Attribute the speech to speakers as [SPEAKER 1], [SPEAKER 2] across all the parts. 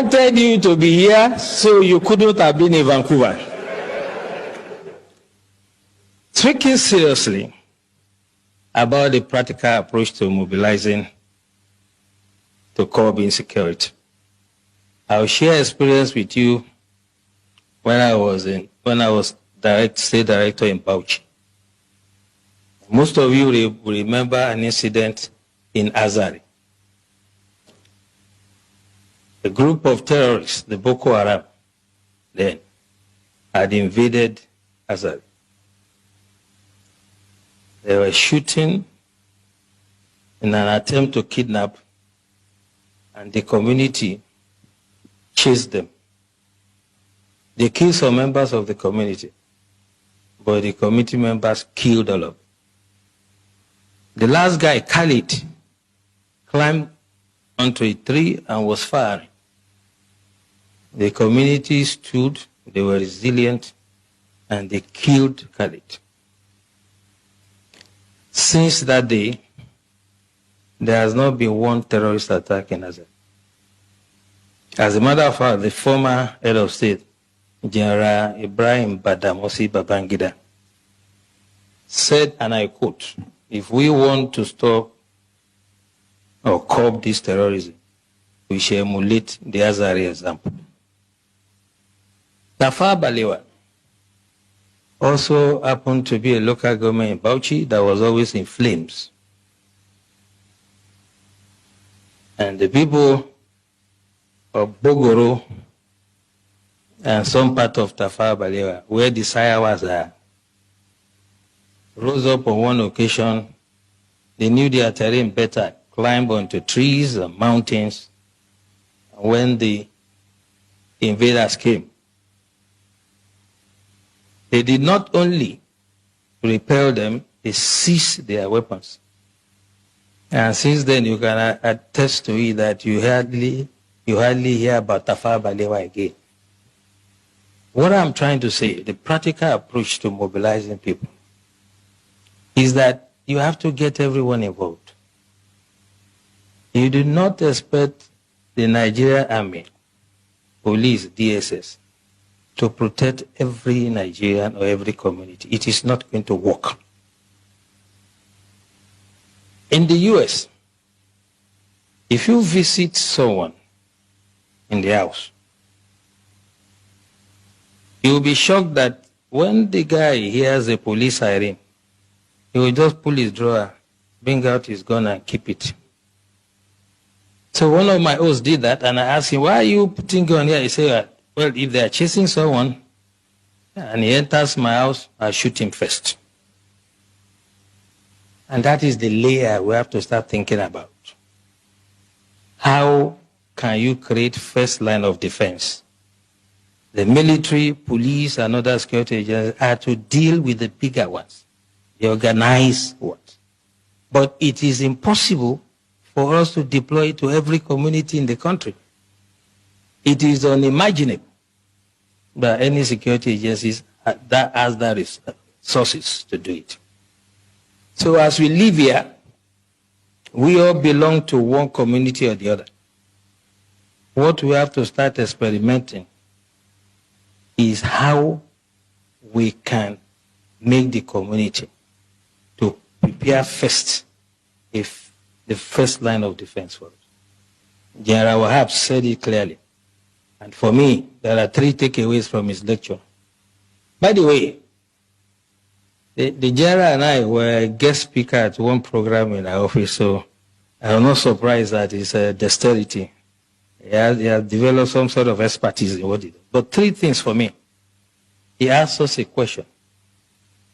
[SPEAKER 1] wanted you to be here, so you couldn't have been in Vancouver. Speaking seriously about the practical approach to mobilizing to curb insecurity, I'll share experience with you when I was state director in Bauchi. Most of you will remember an incident in Azari. A group of terrorists, the Boko Haram, then had invaded Azari. They were shooting in an attempt to kidnap, and the community chased them. They killed some members of the community, but the community members killed all of them. The last guy, Khalid, climbed onto a tree and was firing. The community stood, they were resilient, and they killed Khalid. Since that day, there has not been one terrorist attack in Azari. As a matter of fact, the former head of state, General Ibrahim Badamasi Babangida, said, and I quote, "If we want to stop or curb this terrorism, we shall emulate the Azari example." Tafawa Balewa also happened to be a local government in Bauchi that was always in flames. And the people of Bogoro and some part of Tafawa Balewa, where the Sayawas are, rose up on one occasion. They knew their terrain better, climbed onto trees and mountains. And when the invaders came, they did not only repel them, they seized their weapons. And since then, you can attest to it that you hardly hear about Tafawa Balewa again. What I'm trying to say, the practical approach to mobilizing people, is that you have to get everyone involved. You do not expect the Nigerian army, police, DSS, to protect every Nigerian or every community. It is not going to work. In the US, if you visit someone in the house, you will be shocked that when the guy hears a police siren, he will just pull his drawer, bring out his gun and keep it. So one of my hosts did that, and I asked him, "Why are you putting gun here?" He said, "Well, if they are chasing someone and he enters my house, I'll shoot him first." And that is the layer we have to start thinking about. How can you create first line of defense? The military, police, and other security agencies are to deal with the bigger ones, the organized ones. But it is impossible for us to deploy it to every community in the country. It is unimaginable that any security agencies that has the resources to do it. So as we live here, we all belong to one community or the other. What we have to start experimenting is how we can make the community to prepare first, if the first line of defense for us. General Wahab said it clearly. And for me, there are 3 takeaways from his lecture. By the way, the general and I were guest speaker at one program in our office, so I'm not surprised at his dexterity. He has developed some sort of expertise in what he does. But 3 things for me. He asked us a question.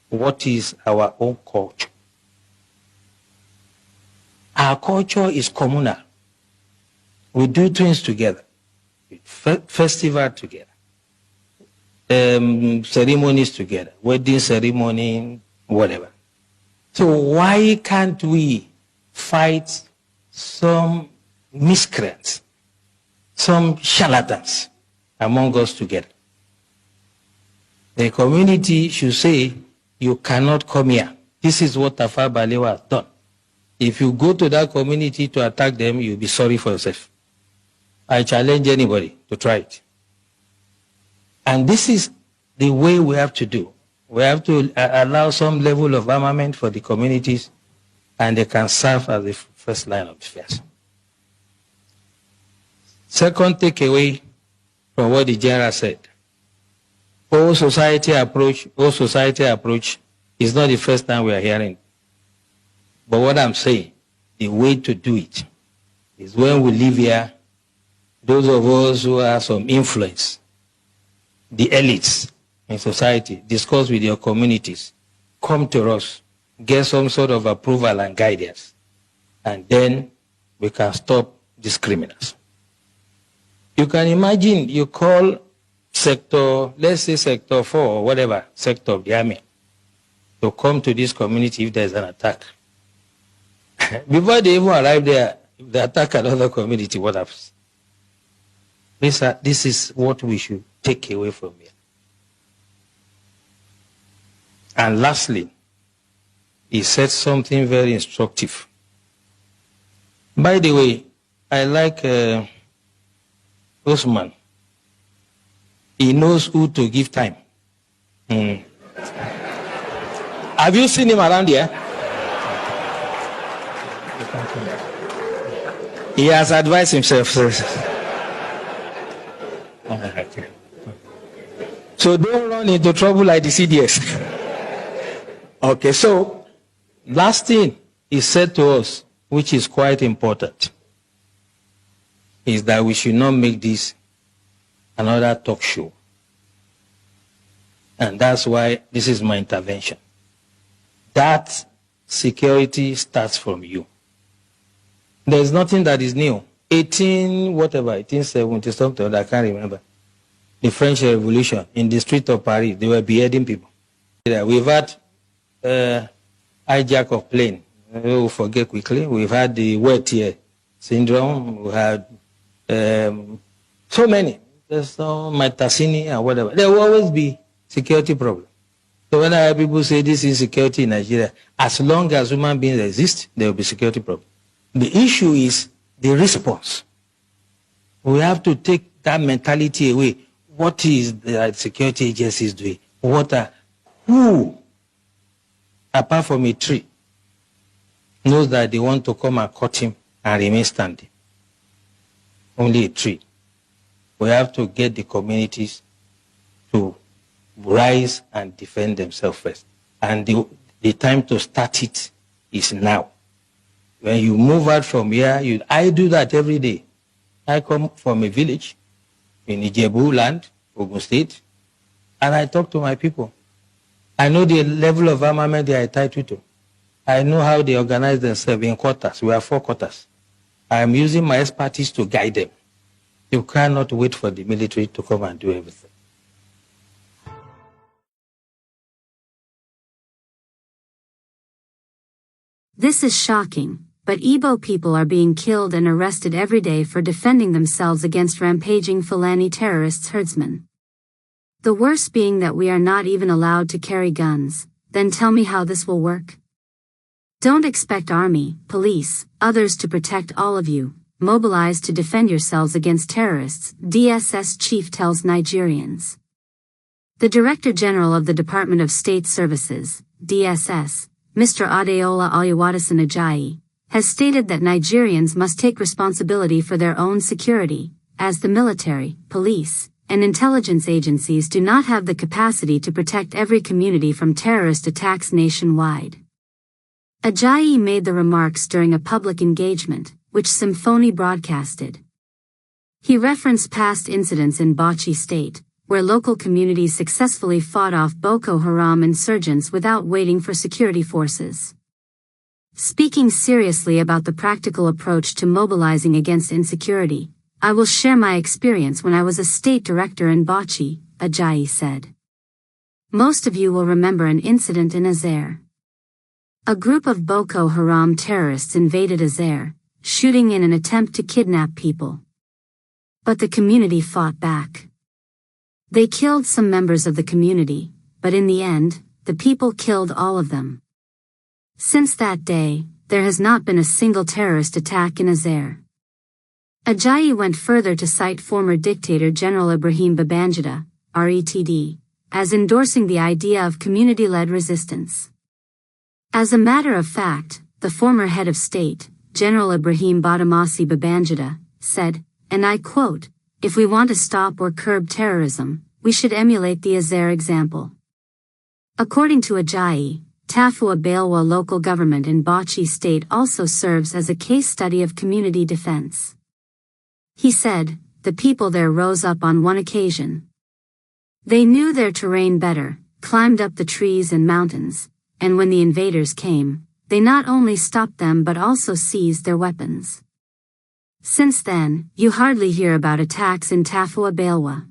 [SPEAKER 1] What is our own culture? Our culture is communal. We do things together. Festival together. Ceremonies together. Wedding ceremony, whatever. So why can't we fight some miscreants, some charlatans among us together? The community should say, "You cannot come here. This is what Tafawa Balewa has done. If you go to that community to attack them, you'll be sorry for yourself." I challenge anybody to try it. And this is the way we have to do. We have to allow some level of armament for the communities, and they can serve as the first line of defense. Second takeaway from what the general said, whole society approach is not the first time we are hearing. But what I'm saying, the way to do it is when we live here, those of us who have some influence, the elites in society, discuss with your communities, come to us, get some sort of approval and guidance, and then we can stop these criminals. You can imagine you call sector, let's say sector 4 or whatever, sector of the army, to come to this community if there's an attack. Before they even arrive there, if they attack another community, what happens? This is what we should take away from here. And lastly, he said something very instructive. By the way, I like Osman. He knows who to give time. Have you seen him around here? He has advised himself. So don't run into trouble like the CDS. Okay, so last thing he said to us, which is quite important, is that we should not make this another talk show. And that's why this is my intervention. That security starts from you. There's nothing that is new. 1870 something, I can't remember. The French Revolution, in the street of Paris, they were beheading people. We've had hijack of plane. We'll forget quickly. We've had the wet ear syndrome. We had so many. There's no Metassini and whatever. There will always be security problems. So when I hear people say this insecurity in Nigeria, as long as human beings exist, there will be security problems. The issue is the response. We have to take that mentality away. What is the security agencies doing? Who, apart from a tree, knows that they want to come and cut him and remain standing? Only a tree. We have to get the communities to rise and defend themselves first. And the time to start it is now. When you move out from here, I do that every day. I come from a village in Ijebu land, Ogun State, and I talk to my people. I know the level of armament they are entitled to. I know how they organize themselves in quarters. We have 4 quarters. I am using my expertise to guide them. You cannot wait for the military to come and do everything.
[SPEAKER 2] This is shocking, but Igbo people are being killed and arrested every day for defending themselves against rampaging Fulani terrorists herdsmen. The worst being that we are not even allowed to carry guns. Then tell me how this will work. Don't expect army, police, others to protect all of you. Mobilize to defend yourselves against terrorists, DSS chief tells Nigerians. The Director General of the Department of State Services, DSS, Mr. Adeola Oluwatosin Ajayi, has stated that Nigerians must take responsibility for their own security, as the military, police, and intelligence agencies do not have the capacity to protect every community from terrorist attacks nationwide. Ajayi made the remarks during a public engagement, which Symphony broadcasted. He referenced past incidents in Bauchi State, where local communities successfully fought off Boko Haram insurgents without waiting for security forces. Speaking seriously about the practical approach to mobilizing against insecurity, I will share my experience when I was a state director in Bauchi, Ajayi said. Most of you will remember an incident in Azare. A group of Boko Haram terrorists invaded Azare, shooting in an attempt to kidnap people. But the community fought back. They killed some members of the community, but in the end, the people killed all of them. Since that day, there has not been a single terrorist attack in Azare. Ajayi went further to cite former dictator General Ibrahim Babangida, RETD, as endorsing the idea of community-led resistance. As a matter of fact, the former head of state, General Ibrahim Badamasi Babangida, said, and I quote, "If we want to stop or curb terrorism, we should emulate the Azer example." According to Ajayi, Tafawa Balewa local government in Bauchi state also serves as a case study of community defense. He said, the people there rose up on one occasion. They knew their terrain better, climbed up the trees and mountains, and when the invaders came, they not only stopped them but also seized their weapons. Since then, you hardly hear about attacks in Tafawa Balewa.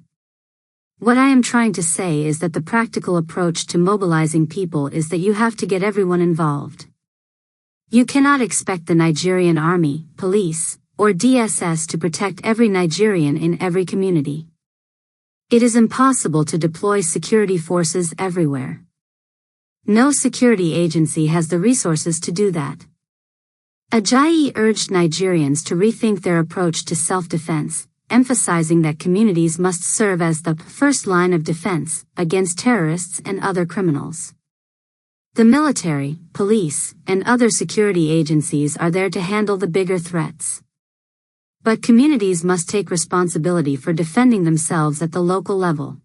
[SPEAKER 2] What I am trying to say is that the practical approach to mobilizing people is that you have to get everyone involved. You cannot expect the Nigerian army, police, or DSS to protect every Nigerian in every community. It is impossible to deploy security forces everywhere. No security agency has the resources to do that. Ajayi urged Nigerians to rethink their approach to self-defense, emphasizing that communities must serve as the first line of defense against terrorists and other criminals. The military, police, and other security agencies are there to handle the bigger threats. But communities must take responsibility for defending themselves at the local level.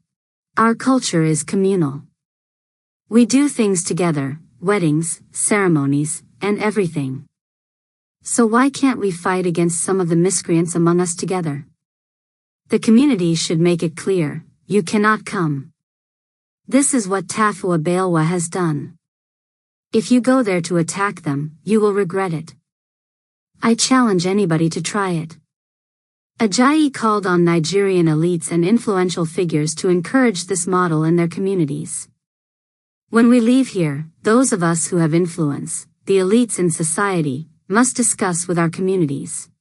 [SPEAKER 2] Our culture is communal. We do things together, weddings, ceremonies, and everything. So why can't we fight against some of the miscreants among us together? The community should make it clear, you cannot come. This is what Tafawa Balewa has done. If you go there to attack them, you will regret it. I challenge anybody to try it. Ajayi called on Nigerian elites and influential figures to encourage this model in their communities. When we leave here, those of us who have influence, the elites in society, must discuss with our communities.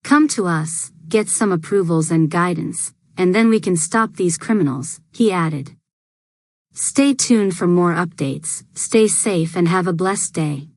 [SPEAKER 2] Come to us, get some approvals and guidance, and then we can stop these criminals, he added. Stay tuned for more updates, stay safe and have a blessed day.